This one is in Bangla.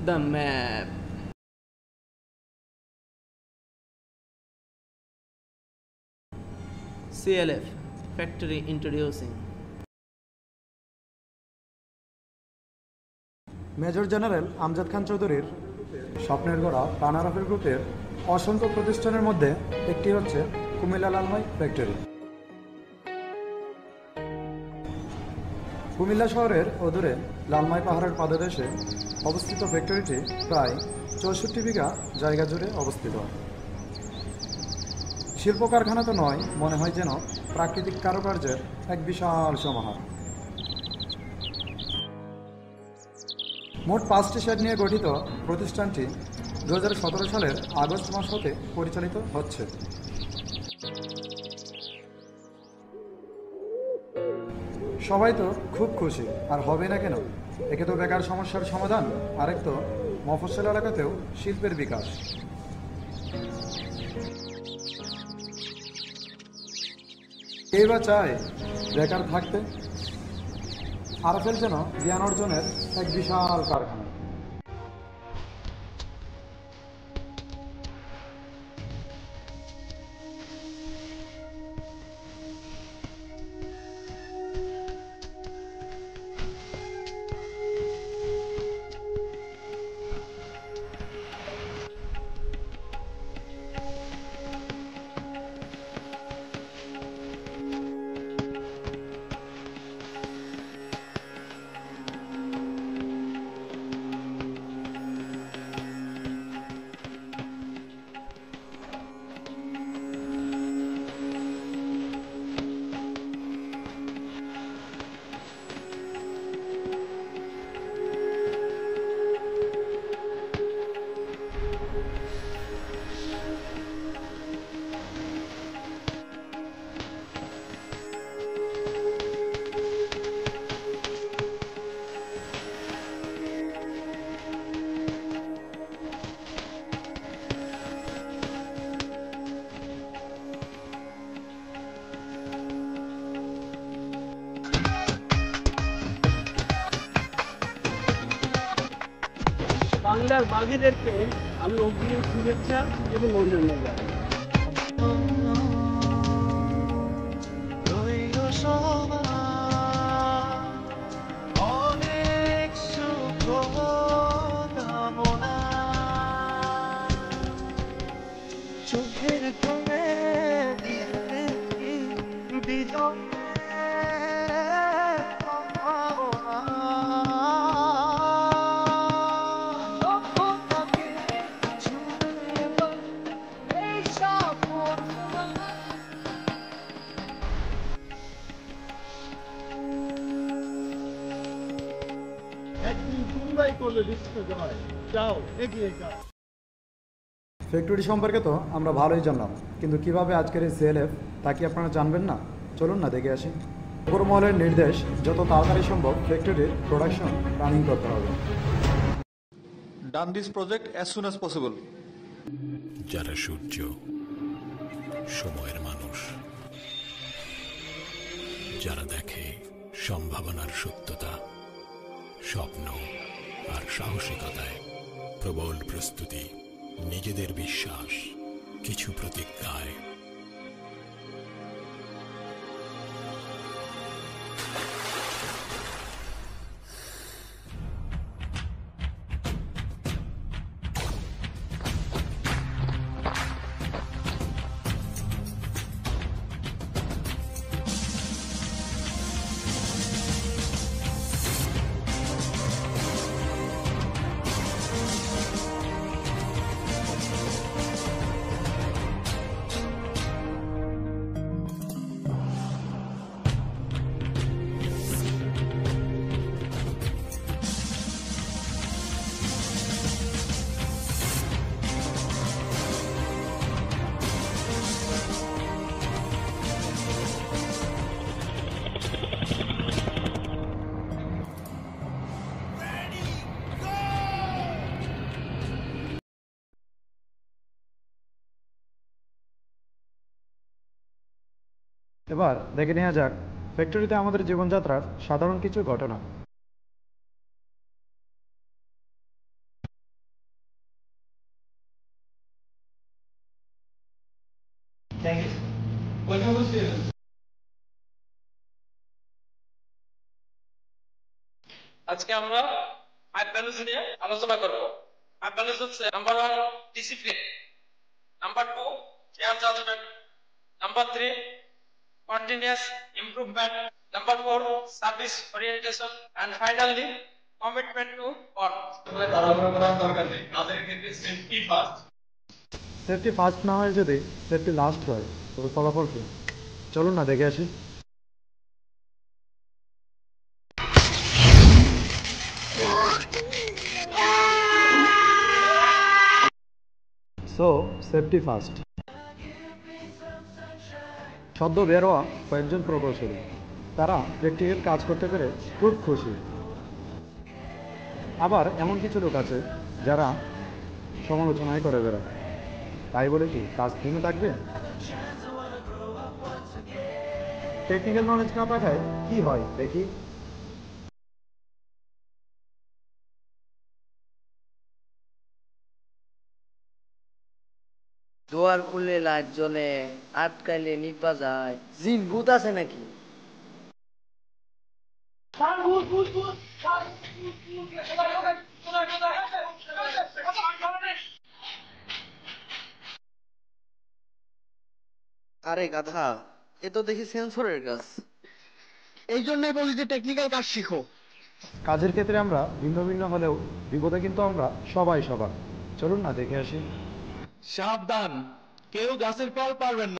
the map. CLF factory introducing. Major general Amjad Khan চৌধুরীর স্বপ্নের গড়া পানারফের গ্রুপের অসংখ্য প্রতিষ্ঠানের মধ্যে একটি হচ্ছে কুমিল্লা লালমাই ফ্যাক্টরি। কুমিল্লা শহরের অদূরে লালমাই পাহাড়ের পাদদেশে অবস্থিত ফ্যাক্টরিটি প্রায় ৬৪ বিঘা জায়গা জুড়ে অবস্থিত। শিল্প কারখানা তো নয়, মনে হয় যেন প্রাকৃতিক কারুকার্যের এক বিশাল সমাহার। মোট ৫টি শেড নিয়ে গঠিত প্রতিষ্ঠানটি ২০১৭ সালের আগস্ট মাস হতে পরিচালিত হচ্ছে। সবাই তো খুব খুশি, আর হবে না কেন? একে তো বেকার সমস্যার সমাধান, আরেক তো মফস্বল এলাকাতেও শিল্পের বিকাশ। কে বা চায় বেকার থাকতে? আরএফএল যেন জ্ঞান অর্জনের এক বিশাল কারখানা। বাংলার বাঘেদেরকে আমি অগ্রিম শুভেচ্ছা এবং অভিনন্দন জানাই। ফ্যাক্টরি সম্পর্কে তো আমরা ভালোই জানলাম, কিন্তু কিভাবে আজকের এই সিএলএফ তা কি আপনারা জানবেন না? চলুন না দেখে আসি। উপর মহলের নির্দেশ, যত তাড়াতাড়ি সম্ভব ফ্যাক্টরির প্রোডাকশন রানিং করতে হবে। Done this project as soon as possible. যারা সূর্য, সময়ের মানুষ, যারা দেখে সম্ভাবনার সত্যতা, স্বপ্ন আর সাহসিকতায় প্রবল প্রস্তুতি, নিজেদের বিশ্বাস, কিছু প্রতিজ্ঞায়। এবার দেখে নেওয়া যাক ফ্যাক্টরিতে আমাদের জীবনযাত্রার সাধারণ কিছু ঘটনা। আজকে আমরা 5 ভ্যালুস নিয়ে আলোচনা করব। 5 ভ্যালুস হচ্ছে number 1 discipline, number 2 care judgement, number 3 continuous improvement, number 4 service orientation and finally commitment to work. তাড়াহুড়ো করার দরকার নেই, কাজের ক্ষেত্রে সেফটি ফার্স্ট। সেফটি ফার্স্ট না হয় যদি সেফটি লাস্ট হয় তবে ফলাফল কি? চলুন না দেখে আসি। So safety first. সদ্য বের হওয়া কয়েকজন প্রকৌশলী, তারা প্র্যাকটিক্যাল কাজ করতে পেরে খুব খুশি। আবার এমন কিছু লোক আছে যারা সমালোচনাই করে বেড়ায়। তাই বলে কি কাজ থেমে থাকবে? টেকনিক্যাল নলেজ না পাঠায় কি হয় দেখি। দোয়ার খুললে লাইট জ্বলে, আটকাইলে নিপা যায়। জিন ভূত আছে নাকি? আরে গাধা, এ তো দেখি সেন্সরের কাজ। এই জন্যই বলি যে টেকনিক্যাল কাজ শিখো। কাজের ক্ষেত্রে আমরা ভিন্ন ভিন্ন হলেও বিপদে কিন্তু আমরা সবাই সবার। চলুন না দেখে আসি। সাবধান, কেউ গাছের ফল পারবেন না।